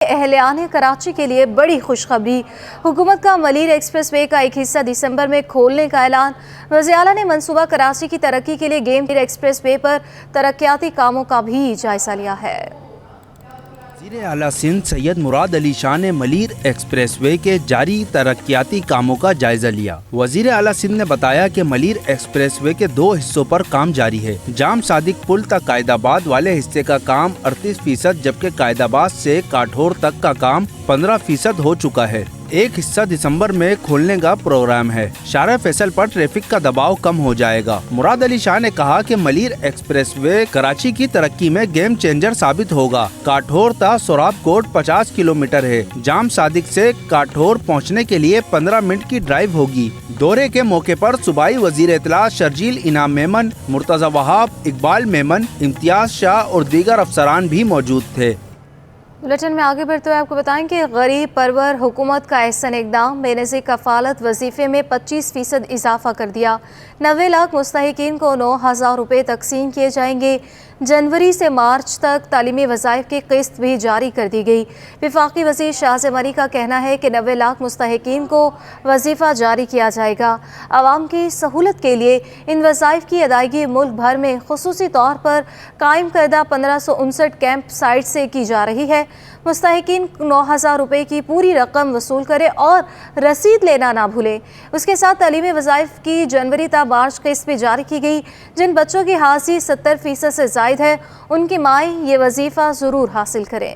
اہلیان کراچی کے لیے بڑی خوشخبری، حکومت کا ملیر ایکسپریس وے کا ایک حصہ دسمبر میں کھولنے کا اعلان۔ وزیر اعلیٰ نے منصوبہ کراچی کی ترقی کے لیے ملیر ایکسپریس وے پر ترقیاتی کاموں کا بھی جائزہ لیا ہے۔ وزیر اعلیٰ سندھ سید مراد علی شاہ نے ملیر ایکسپریس وے کے جاری ترقیاتی کاموں کا جائزہ لیا۔ وزیر اعلیٰ سندھ نے بتایا کہ ملیر ایکسپریس وے کے 2 حصوں پر کام جاری ہے۔ جام صادق پل تک قائد آباد والے حصے کا کام 38%، جبکہ قائد آباد سے کاٹھور تک کا کام 15% ہو چکا ہے۔ ایک حصہ دسمبر میں کھولنے کا پروگرام ہے۔ شارع فیصل پر ٹریفک کا دباؤ کم ہو جائے گا۔ مراد علی شاہ نے کہا کہ ملیر ایکسپریس وے کراچی کی ترقی میں گیم چینجر ثابت ہوگا۔ کاٹھور تا سوراب کوٹ 50 کلومیٹر ہے۔ جام صادق سے کاٹھور پہنچنے کے لیے 15 منٹ کی ڈرائیو ہوگی۔ دورے کے موقع پر صوبائی وزیر اطلاع شرجیل انعام میمن، مرتضی وہاب، اقبال میمن، امتیاز شاہ اور دیگر افسران بھی موجود تھے۔ بلیٹن میں آگے بڑھتے ہوئے آپ کو بتائیں کہ غریب پرور حکومت کا احسن اقدام، بے نظیر کفالت وظیفے میں 25% اضافہ کر دیا۔ 90 لاکھ مستحقین کو 9,000 روپے تقسیم کیے جائیں گے۔ جنوری سے مارچ تک تعلیمی وظائف کی قسط بھی جاری کر دی گئی۔ وفاقی وزیر شاہزاد مری کا کہنا ہے کہ 90 لاکھ مستحقین کو وظیفہ جاری کیا جائے گا۔ عوام کی سہولت کے لیے ان وظائف کی ادائیگی ملک بھر میں خصوصی طور پر قائم کردہ 1559 کیمپ سائٹ سے کی جا رہی ہے۔ مستحقین 9,000 روپے کی پوری رقم وصول کرے اور رسید لینا نہ بھولے۔ اس کے ساتھ تعلیمی وظائف کی جنوری تا مارچ قسط بھی جاری کی گئی۔ جن بچوں کی حاضری 70% سے زائد ہے، ان کی مائیں یہ وظیفہ ضرور حاصل کریں۔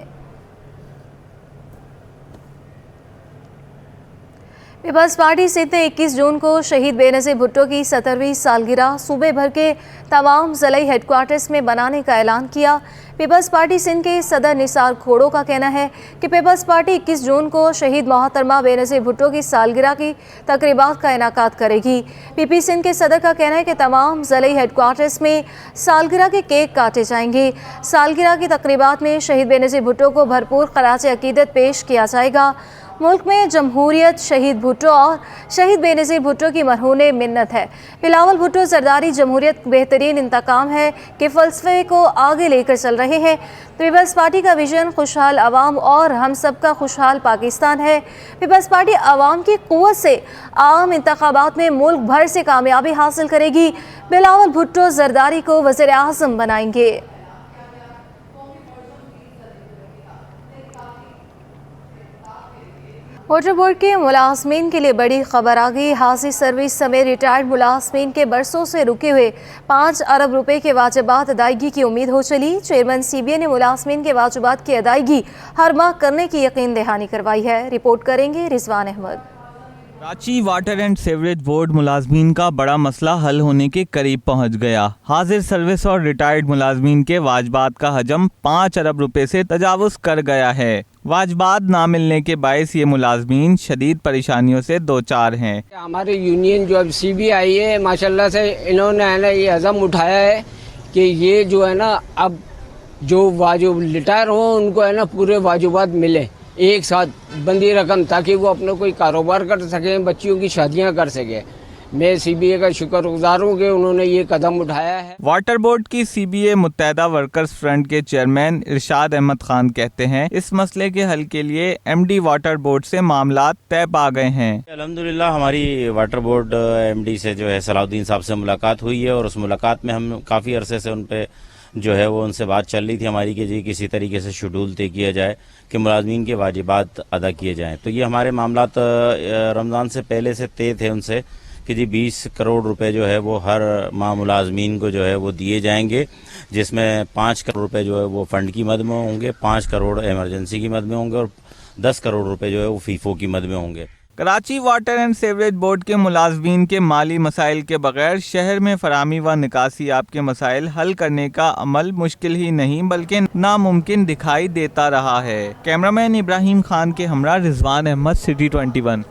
پیپلز پارٹی سندھ نے 21 جون کو شہید بے نظیر بھٹو کی 70ویں سالگرہ صوبے بھر کے تمام ضلعی ہیڈ کوارٹرز میں منانے کا اعلان کیا۔ پیپلز پارٹی سندھ کے صدر نثار کھوڑو کا کہنا ہے کہ پیپلز پارٹی 21 جون کو شہید محترمہ بے نظیر بھٹو کی سالگرہ کی تقریبات کا انعقاد کرے گی۔ پی پی سندھ کے صدر کا کہنا ہے کہ تمام ضلعی ہیڈ کوارٹرز میں سالگرہ کے کیک کاٹے جائیں گے۔ سالگرہ کی تقریبات میں شہید بے نظیر بھٹو کو بھرپور خراج عقیدت پیش کیا جائے گا۔ ملک میں جمہوریت شہید بھٹو اور شہید بے نظیر بھٹو کی مرہون منت ہے۔ بلاول بھٹو زرداری جمہوریت بہترین انتقام ہے کے فلسفے کو آگے لے کر چل رہے ہیں۔ پیپلز پارٹی کا ویژن خوشحال عوام اور ہم سب کا خوشحال پاکستان ہے۔ پیپلز پارٹی عوام کی قوت سے عام انتخابات میں ملک بھر سے کامیابی حاصل کرے گی۔ بلاول بھٹو زرداری کو وزیر اعظم بنائیں گے۔ واٹر بورڈ کے ملازمین کے لیے بڑی خبر آ گئی۔ حاضری سروس سمیت ریٹائرڈ ملازمین کے برسوں سے رکے ہوئے 5 ارب روپے کے واجبات ادائیگی کی امید ہو چلی۔ چیئرمین سی بی اے نے ملازمین کے واجبات کی ادائیگی ہر ماہ کرنے کی یقین دہانی کروائی ہے۔ رپورٹ کریں گے Rizwan Ahmed. Karachi water and sewerage board ملازمین کا بڑا مسئلہ حل ہونے کے قریب پہنچ گیا۔ حاضر سروس اور ریٹائرڈ ملازمین کے واجبات کا حجم 5 ارب روپے سے تجاوز کر گیا ہے۔ واجبات نہ ملنے کے باعث یہ ملازمین شدید پریشانیوں سے دوچار ہیں۔ ہماری یونین جو اب سی بی آئی ہے، ماشاءاللہ سے انہوں نے یہ عزم اٹھایا ہے کہ یہ جو ہے نا اب جو واجب ریٹائر ہوں ان کو ہے نا پورے واجبات ملیں ایک ساتھ بندی رقم، تاکہ وہ اپنا کوئی کاروبار کر سکیں، بچیوں کی شادیاں کر سکیں۔ میں سی بی اے کا شکر گزار ہوں کہ انہوں نے یہ قدم اٹھایا ہے۔ واٹر بورڈ کی سی بی اے متحدہ ورکرز فرنٹ کے چیئرمین ارشاد احمد خان کہتے ہیں اس مسئلے کے حل کے لیے ایم ڈی واٹر بورڈ سے معاملات طے پا گئے ہیں۔ الحمدللہ ہماری واٹر بورڈ ایم ڈی سے جو ہے صلاح الدین صاحب سے ملاقات ہوئی ہے، اور اس ملاقات میں ہم کافی عرصے سے ان پہ جو ہے وہ ان سے بات چل رہی تھی ہماری کہ جی کسی طریقے سے شیڈول طے کیا جائے کہ ملازمین کے واجبات ادا کیے جائیں۔ تو یہ ہمارے معاملات رمضان سے پہلے سے طے تھے ان سے کہ جی 20 کروڑ روپے جو ہے وہ ہر ماہ ملازمین کو جو ہے وہ دیے جائیں گے، جس میں 5 کروڑ روپے جو ہے وہ فنڈ کی مد میں ہوں گے، 5 کروڑ ایمرجنسی کی مد میں ہوں گے، اور 10 کروڑ روپے جو ہے وہ فیفو کی مد میں ہوں گے۔ Karachi water and sewerage board کے ملازمین کے مالی مسائل کے بغیر شہر میں فراہمی و نکاسی آپ کے مسائل حل کرنے کا عمل مشکل ہی نہیں بلکہ ناممکن دکھائی دیتا رہا ہے۔ کیمرامین ابراہیم خان کے ہمراہ رضوان احمد، سٹی 21۔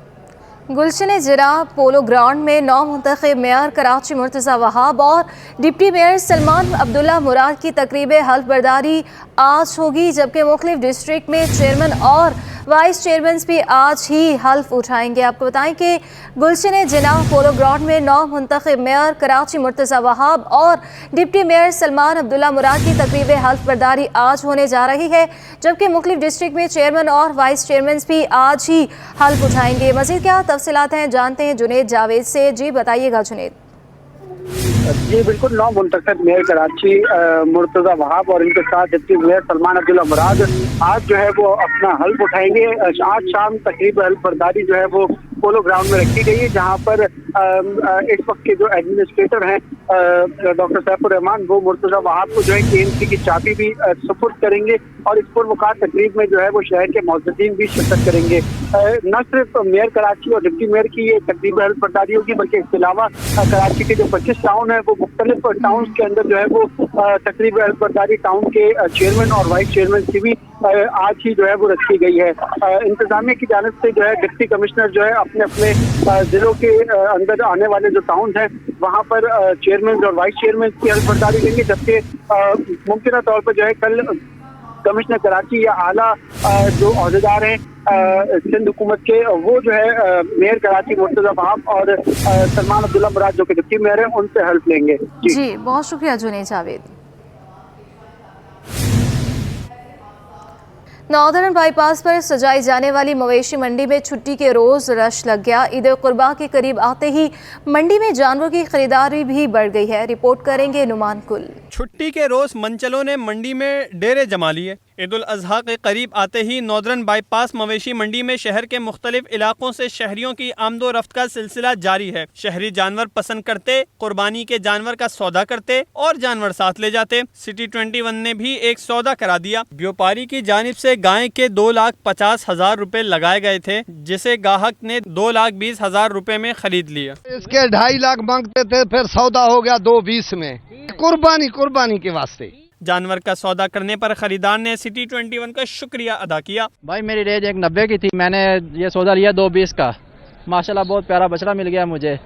گلشن جرا پولو گراؤنڈ میں نو منتخب میئر کراچی مرتضی وہاب اور ڈپٹی میئر سلمان عبداللہ مراد کی تقریب حلف برداری آج ہوگی، جبکہ مختلف ڈسٹرکٹ میں چیئرمین اور वाइस चेयरमैन भी आज ही हल्फ उठाएंगे। आपको बताएं कि गुलशन जिन्ना पोलो ग्राउंड में नौ मुंतखब मेयर कराची मुर्तज़ा वहाब और डिप्टी मेयर सलमान अब्दुल्ला मुराद की तकरीब हल्फ बर्दारी आज होने जा रही है, जबकि मुख्तलिफ डिस्ट्रिक्ट में चेयरमैन और वाइस चेयरमैन भी आज ही हल्फ उठाएंगे। मज़ीद क्या तफसीलात हैं, जानते हैं जुनेद जावेद से। जी बताइएगा जुनेद। जी बिल्कुल, 9 मुंतखब मेयर कराची मुर्तज़ा वहाब और इनके साथ डिप्टी मेयर सलमान अब्दुल्ला मुराद आज जो है वो अपना हल्फ उठाएंगे। आज शाम तकरीब हल्फ बर्दारी जो है वो पोलो ग्राउंड में रखी गई है, जहां पर इस वक्त के जो एडमिनिस्ट्रेटर हैं डॉक्टर सैफुर रहमान, वो मुर्तज़ा वहाब को जो है KMC की चाबी भी सुपुर्द करेंगे और इस पुरवकार तकरीब में जो है वो शहर के मुअज़्ज़िज़ीन भी शिरकत करेंगे। न सिर्फ मेयर कराची और डिप्टी मेयर की ये तकरीब हल्फ बर्दारी होगी, बल्कि इसके अलावा कराची के जो 25 टाउन है वो मुख्तलिफ टाउन के अंदर जो है वो तकरीब हल्फ बर्दारी टाउन के चेयरमैन और वाइस चेयरमैन की भी आज ही जो है वो रखी गई है। इंतजामिया की जानिब से जो है डिप्टी कमिश्नर जो है अपने अपने जिलों के अंदर आने वाले जो टाउन हैं वहाँ पर चेयरमैन और वाइस चेयरमैन की हल्फ बर्दारी देंगे, जबकि मुमकिन तौर पर जो है कल कमिश्नर कराची या आला जो अहदेदार हैं सिंध हुकूमत के, वो जो है मेयर कराची मुर्तज़ा वहाब और सलमान अब्दुल्ला मुराद जो कि डिप्टी मेयर हैं उनसे हेल्प लेंगे। जी बहुत शुक्रिया जुनेद जावेद। नॉर्दर्न बाईपास पर सजाई जाने वाली मवेशी मंडी में छुट्टी के रोज रश लग गया। ईद उल कुर्बा के करीब आते ही मंडी में जानवरों की खरीदारी भी बढ़ गई है। रिपोर्ट करेंगे नुमान कुल। छुट्टी के रोज मंचलों ने मंडी में डेरे जमा लिए। ईद उल अजहा के करीब आते ही नॉर्दर्न बाईपास मवेशी मंडी में शहर के मुख्तलिफ इलाकों से शहरियों की आमदो रफ्त का सिलसिला जारी है। शहरी जानवर पसंद करते, कुर्बानी के जानवर का सौदा करते और जानवर साथ ले जाते। सिटी 21 ने भी एक सौदा करा दिया। व्यापारी की जानिब से गाय के 2,50,000 रुपए लगाए गए थे, जिसे गाहक ने 2,20,000 रुपए में खरीद लिया। इसके 2.5 लाख मांगते थे, फिर सौदा हो गया 2,20 में। कुर्बानी के वास्ते। जानवर का सौदा करने पर खरीदार ने सिटी 21 का शुक्रिया अदा किया। भाई मेरी रेंज 190 की थी, मैंने ये सौदा लिया 220 का। माशाल्लाह बहुत प्यारा बछड़ा मिल गया मुझे,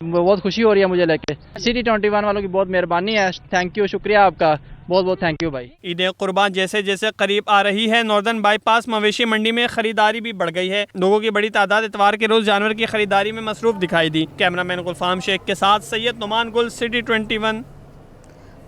बहुत खुशी हो रही है मुझे लेके। सिटी 21 वालों की बहुत मेहरबानी है, थैंक यू, शुक्रिया आपका, बहुत बहुत थैंक यू भाई। ईद कुर्बान जैसे जैसे करीब आ रही है, नॉर्दर्न बाईपास मवेशी मंडी में खरीदारी भी बढ़ गई है। लोगों की बड़ी तादाद इतवार के रोज जानवर की खरीदारी में मसरूफ दिखाई दी। कैमरामैन गुलफाम शेख के साथ सैयद नुमान गुल, सिटी 21।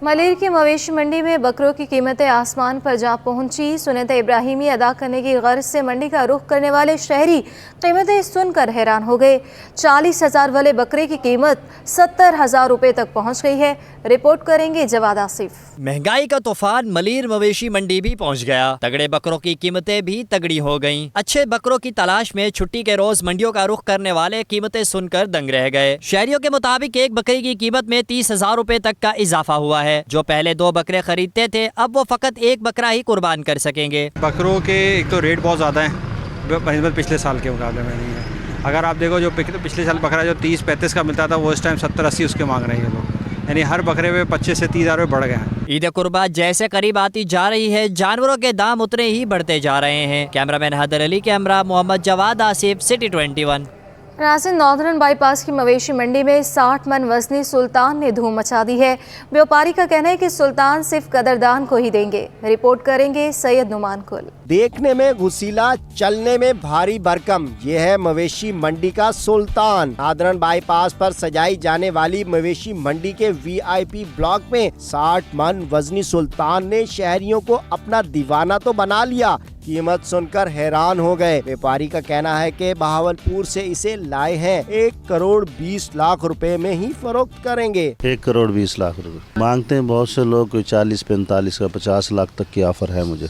मलेर की मवेशी मंडी में बकरों की कीमतें आसमान पर जा पहुंची। सुन्नत इब्राहिमी अदा करने की गर्ज से मंडी का रुख करने वाले शहरी कीमतें सुनकर हैरान हो गए। 40,000 वाले बकरे की कीमत 70,000 रुपए तक पहुंच गई है। रिपोर्ट करेंगे जवाद आसिफ। महंगाई का तूफान मलीर मवेशी मंडी भी पहुंच गया। तगड़े बकरों की कीमतें भी तगड़ी हो गईं। अच्छे बकरों की तलाश में छुट्टी के रोज मंडियों का रुख करने वाले कीमतें सुनकर दंग रह गए। शहरियों के मुताबिक एक बकरी की कीमत में 30,000 रुपए तक का इजाफा हुआ है। जो पहले 2 बकरे खरीदते थे, अब वो फकत 1 बकरा ही कुर्बान कर सकेंगे। बकरों के एक तो रेट बहुत ज़्यादा है पिछले साल के मुकाबले में नहीं है। अगर आप देखो जो पिछले साल बकरा जो 30-35 का मिलता था, वो इस टाइम 70-80 उसके मांग रहे हैं लोग, यानी हर बकरे में 25 से 30,000 रुपये बढ़ गए हैं। ईद कुर्बा जैसे करीब आती जा रही है, जानवरों के दाम उतने ही बढ़ते जा रहे हैं। कैमरामैन हैदर अली के हमरा मोहम्मद जवाद आसिफ, सिटी 21। नाज़रीन, नॉर्दर्न बाईपास की मवेशी मंडी में 60 मन वजनी सुल्तान ने धूम मचा दी है। व्यापारी का कहना है कि सुल्तान सिर्फ कदरदान को ही देंगे। रिपोर्ट करेंगे सैयद नुमान कुल। देखने में गुसीला, चलने में भारी भरकम, ये है मवेशी मंडी का सुल्तान। नॉर्दर्न बाईपास पर सजाई जाने वाली मवेशी मंडी के VIP ब्लॉक में 60 मन वजनी सुल्तान ने शहरियों को अपना दीवाना तो बना लिया, कीमत सुनकर हैरान हो गए। व्यापारी का कहना है कि बहावलपुर से इसे लाए हैं, 1,20,00,000 रुपए में ही फरोख्त करेंगे। 1,20,00,000 रुपए मांगते हैं बहुत से लोग, कोई 40-45 का 50 लाख तक की ऑफर है मुझे,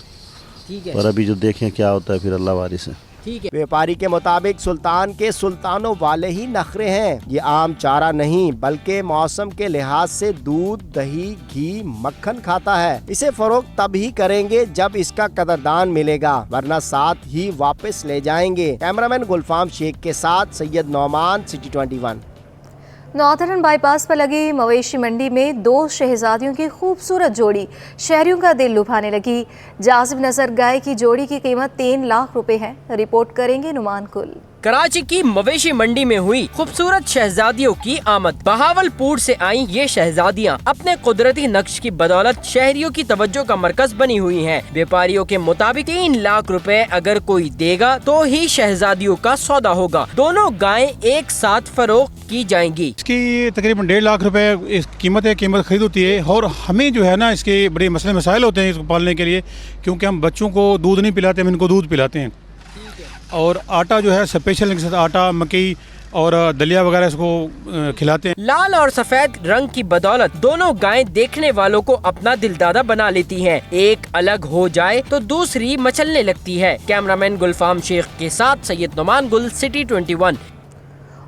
पर अभी जो देखें क्या होता है फिर अल्लाह वारिस है। व्यापारी के मुताबिक सुल्तान के सुल्तानों वाले ही नखरे हैं। ये आम चारा नहीं बल्कि मौसम के लिहाज से दूध, दही, घी, मक्खन खाता है। इसे फरोख्त तब ही करेंगे जब इसका कदरदान मिलेगा, वरना साथ ही वापस ले जाएंगे। कैमरामैन गुलफाम शेख के साथ Syed Nauman, city 21। Northern bypass पर लगी मवेशी मंडी में 2 शहजादियों की खूबसूरत जोड़ी शहरियों का दिल लुभाने लगी। जाजिब नजर गाय की जोड़ी की कीमत 3 लाख रुपए है। रिपोर्ट करेंगे नुमान कुल। कराची की मवेशी मंडी में हुई खूबसूरत शहजादियों की आमद। बहावलपुर से आई ये शहजादियाँ अपने कुदरती नक्श की बदौलत शहरियों की तवज्जो का मरकज बनी हुई हैं। व्यापारियों के मुताबिक 3 लाख रुपए अगर कोई देगा तो ही शहजादियों का सौदा होगा। दोनों गायें एक साथ फरोख्त की जाएंगी। इसकी तकरीबन 1.5 लाख रुपए कीमत खरीद होती है और हमें जो है ना इसके बड़े मसले मसाइल होते हैं इसको पालने के लिए, क्योंकि हम बच्चों को दूध नहीं पिलाते, हम इनको दूध पिलाते हैं। और आटा जो है स्पेशल इनके साथ आटा, मकई और दलिया वगैरह इसको खिलाते हैं। लाल और सफेद रंग की बदौलत दोनों गायें देखने वालों को अपना दिलदादा बना लेती हैं। एक अलग हो जाए तो दूसरी मचलने लगती है। कैमरामैन गुलफाम शेख के साथ सैयद नुमान गुल, सिटी 21।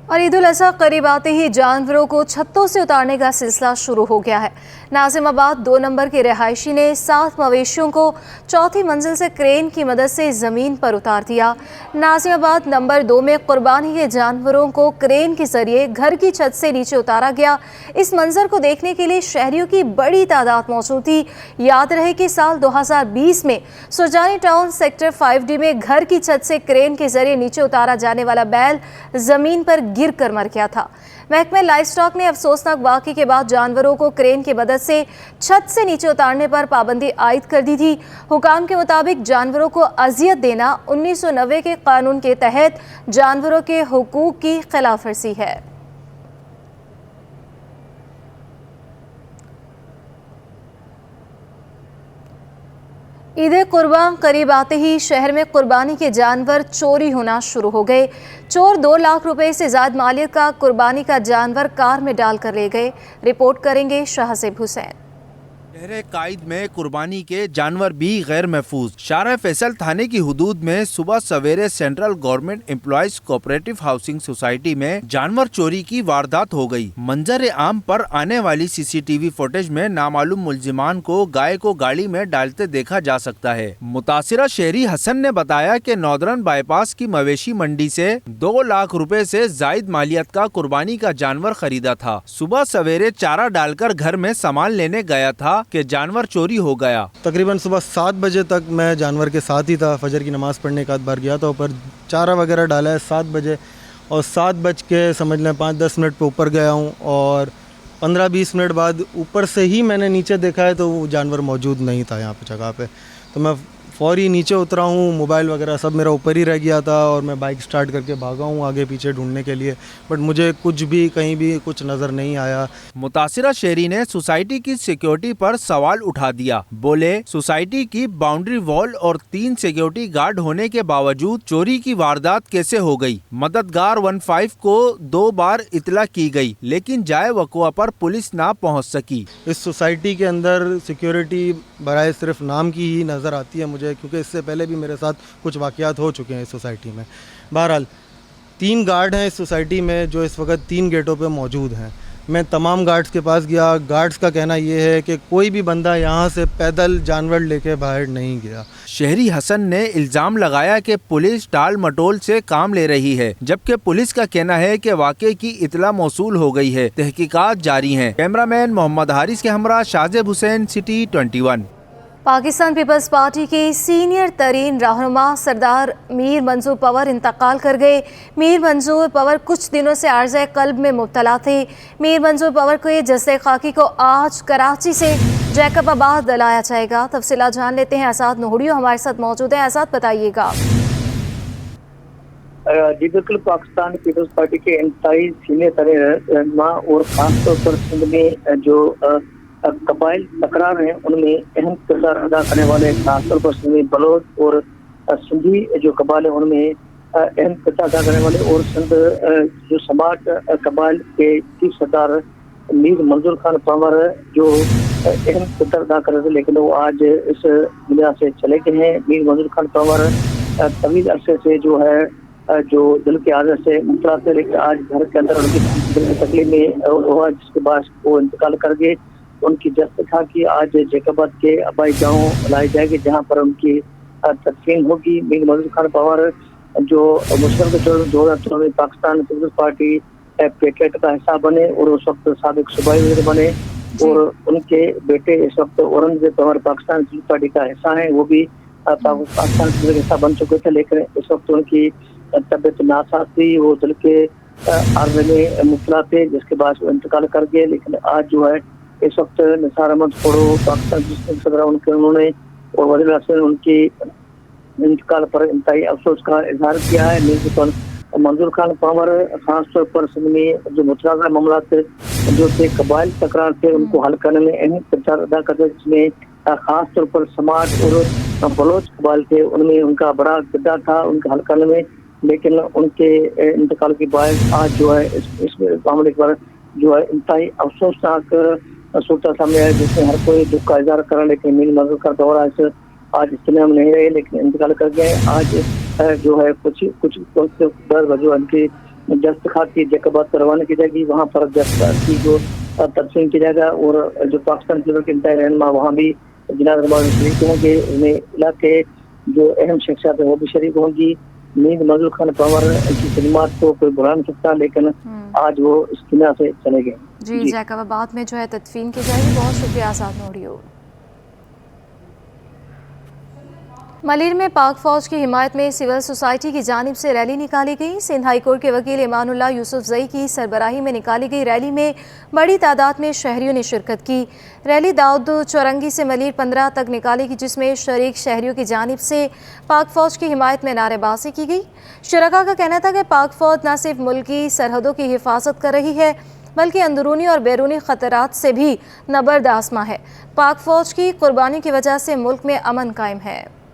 और ईद उल अज़हा करीब आते ही जानवरों को छतों से उतारने का सिलसिला शुरू हो गया है। नाजिमाबाद 2 नंबर के रिहायशी ने 7 मवेशियों को चौथी मंजिल से क्रेन की मदद से ज़मीन पर उतार दिया। नाजिमाबाद नंबर 2 में कुर्बानी के जानवरों को क्रेन के जरिए घर की छत से नीचे उतारा गया। इस मंजर को देखने के लिए शहरियों की बड़ी तादाद मौजूद थी। याद रहे कि साल 2020 में सुजानी टाउन सेक्टर 5D में घर की छत से क्रेन के जरिए नीचे उतारा जाने वाला बैल जमीन पर गिर कर मर गया था। महकमे लाइव स्टॉक ने अफसोसनाक वाक़े के बाद जानवरों को क्रेन की मदद से छत से नीचे उतारने पर पाबंदी आयद कर दी थी। हुकाम के मुताबिक जानवरों को अजियत देना 1990 के कानून के तहत जानवरों के हुकूक की खिलाफ वर्जी है। ईद कुर्बान करीब आते ही शहर में कुर्बानी के जानवर चोरी होना शुरू हो गए। चोर 2 लाख रुपए से ज़्यादा मालियत का कुर्बानी का जानवर कार में डाल कर ले गए। रिपोर्ट करेंगे शाहज़ेब हुसैन। शहर कायद में कुर्बानी के जानवर भी गैर महफूज। शारा फैसल थाने की हुदूद में सुबह सवेरे central government employees cooperative housing society में जानवर चोरी की वारदात हो गई। मंजर आम पर आने वाली CCTV फुटेज में नामालूम मुलजिमान को गाय को गाड़ी में डालते देखा जा सकता है। मुतासिरा शहरी हसन ने बताया कि नॉर्दर्न बाईपास की मवेशी मंडी से 2 लाख रुपए से जायद मालियत का कुर्बानी का जानवर खरीदा था। सुबह सवेरे चारा डालकर घर में सामान लेने गया था कि जानवर चोरी हो गया। तकरीबन सुबह 7 बजे तक मैं जानवर के साथ ही था। फजर की नमाज़ पढ़ने के बाद बाहर गया था, ऊपर चारा वगैरह डाला है 7 बजे और 7 बज के समझ लें 5-10 मिनट पे ऊपर गया हूँ और 15-20 मिनट बाद ऊपर से ही मैंने नीचे देखा है तो वो जानवर मौजूद नहीं था यहाँ पे जगह पे। तो मैं फौरी नीचे उतरा हूँ, मोबाइल वगैरह सब मेरा ऊपर ही रह गया था और मैं बाइक स्टार्ट करके भागा हूँ आगे पीछे ढूंढने के लिए, बट मुझे कुछ भी कहीं भी कुछ नज़र नहीं आया। मुतासिरा शहरी ने सोसाइटी की सिक्योरिटी पर सवाल उठा दिया। बोले सोसाइटी की बाउंड्री वॉल और 3 सिक्योरिटी गार्ड होने के बावजूद चोरी की वारदात कैसे हो गई। मददगार 15 को 2 बार इतला की गई लेकिन जाए वक़्वा पर पुलिस ना पहुँच सकी। इस सोसाइटी के अंदर सिक्योरिटी बराए सिर्फ नाम की ही नज़र आती है मुझे, क्योंकि इससे पहले भी मेरे साथ कुछ वाक़यात हो चुके हैं इस सोसाइटी में। बहरहाल 3 गार्ड हैं इस सोसाइटी में जो इस वक्त 3 गेटों पे मौजूद हैं। मैं तमाम गार्ड्स के पास गया। गार्ड्स का कहना ये है कि कोई भी बंदा यहाँ से पैदल जानवर लेके बाहर नहीं गया। शहरी हसन ने इल्ज़ाम लगाया कि पुलिस टाल मटोल से काम ले रही है, जबकि पुलिस का कहना है कि वाक़े की इतला मौसूल हो गई है, तहकीकात जारी हैं। कैमरामैन मोहम्मद हारिस के हमरा Shahzeb Hussain, city 21। Pakistan Peoples Party के सीनियर तरीन रहनुमा सरदार मीर मंजूर पंवर इंतकाल कर गए। मीर मंजूर पंवर कुछ दिनों से आर्ज़े क़ल्ब में मुब्तला थे। मीर मंजूर पंवर को जस्से खाकी को आज कराची से जैकबाबाद लाया जाएगा। तफसीलात जान लेते हैं। आज़ाद नोहड़ियो हमारे साथ मौजूद है। आज़ाद बताइएगा। जी बिल्कुल, पाकिस्तान पीपल्स पार्टी के इंतहाई सीनियर तरीन रहनुमा और खासतौर पर सिंध में जो कबाइल तकरार हैं उनमें अहम किरदार अदा करने वाले खासतौर पर सिंधी बलोच और सिंधी जो कबाइल हैं उनमें अहम किरदार अदा करने वाले और सिंध जो समाज कबाइल के चीफ सरदार मीर मंजूर खान पंवर जो अहम किरदार अदा कर रहे थे, लेकिन वो आज इस दुनिया से चले गए हैं। मीर मंजूर खान पंवर तवील अरसे से जो है जो दिल के आदत से मुबतला थे, लेकिन आज घर के अंदर उनकी तकलीफ में हुआ जिसके बाद वो इंतकाल कर गए। उनकी जस्त था कि आज जैकबाबाद के आबाई गाँव लाई जाएगी जहाँ पर उनकी तदफीन होगी। मीर मंजूर खान पंवर जो मुस्लिम के 2014 में पाकिस्तान पीपल्स पार्टी पेकेट का हिस्सा बने और उस वक्त साबिक सूबाई वज़ीर बने और उनके बेटे इस वक्त औरंगजेब पंवर पाकिस्तान पीपल्स पार्टी का हिस्सा हैं। वो भी पाकिस्तान के हिस्सा बन चुके थे, लेकिन इस वक्त उनकी तबीयत नासाज थी, वो दिल के आर्मे में मुबतला थे, जिसके बाद वो इंतकाल कर गए। लेकिन आज जो है इस वक्त निसार अहमद फोड़ो पाकिस्तान के सदर उन्होंने और वज़ीर आज़म उनकी इंतकाल पर इंतहाई अफसोस का इजहार किया है। मीर मंजूर खान पंवर खास तौर पर सिंध में जो मुतनाज़ा मामला थे जो थे कबाइल तकरार थे उनको हल करने में अहम किरदार अदा करते, जिसमें खास तौर पर समाज और बलोच कबाइल थे, उनमें उनका बड़ा किरदार था उनका हल करने में। लेकिन उनके इंतकाल के बाद आज जो है इस मामले पर जो है इंतहाई अफसोसनाक सूरत सामने आया, जिसमें हर कोई दुख का इजहार करा। लेकिन मीर मंजूर का दौर आज इस दुनिया में नहीं रहे, लेकिन इंतकाल कर गए। आज जो है कुछ 10 बजे उनकी दस्तखत की जकबात पर रवाना की जाएगी, वहाँ पर दस्तखत की जो तकसीम की जाएगा और जो पाकिस्तान के इंतहाई रहनुमा वहाँ भी जनाब शरीक होंगे, उनमें इलाके जो अहम शख्सियत है वो भी शरीक होंगी। मीर मंजूर खान पंवर की खिदमत को कोई बुला नहीं सकता, लेकिन आज वो इस दुनिया से चले गए। जी जैकब, बाद में जो है तदफीन की जाएगी। बहुत शुक्रिया आज़ाद नोडियो। मलीर में पाक फौज की हिमायत में सिविल सोसाइटी की जानिब से रैली निकाली गई। सिंध हाई कोर्ट के वकील इमानुल्लाह यूसुफजई की सरबराही में निकाली गई रैली में बड़ी तादाद में शहरियों ने शिरकत की। रैली दाऊद चौरंगी से मलीर 15 तक निकाली गई, जिसमें शरीक शहरियों की जानिब से पाक फौज की हिमायत में नारेबाजी की गई। शुरका का कहना था कि पाक फौज न सिर्फ मुल्की सरहदों की हिफाजत कर रही है बल्कि अंदरूनी और बैरूनी ख़तरात से भी नबर्द आसमां है। पाक फौज की कुर्बानी की वजह से मुल्क में अमन कायम है।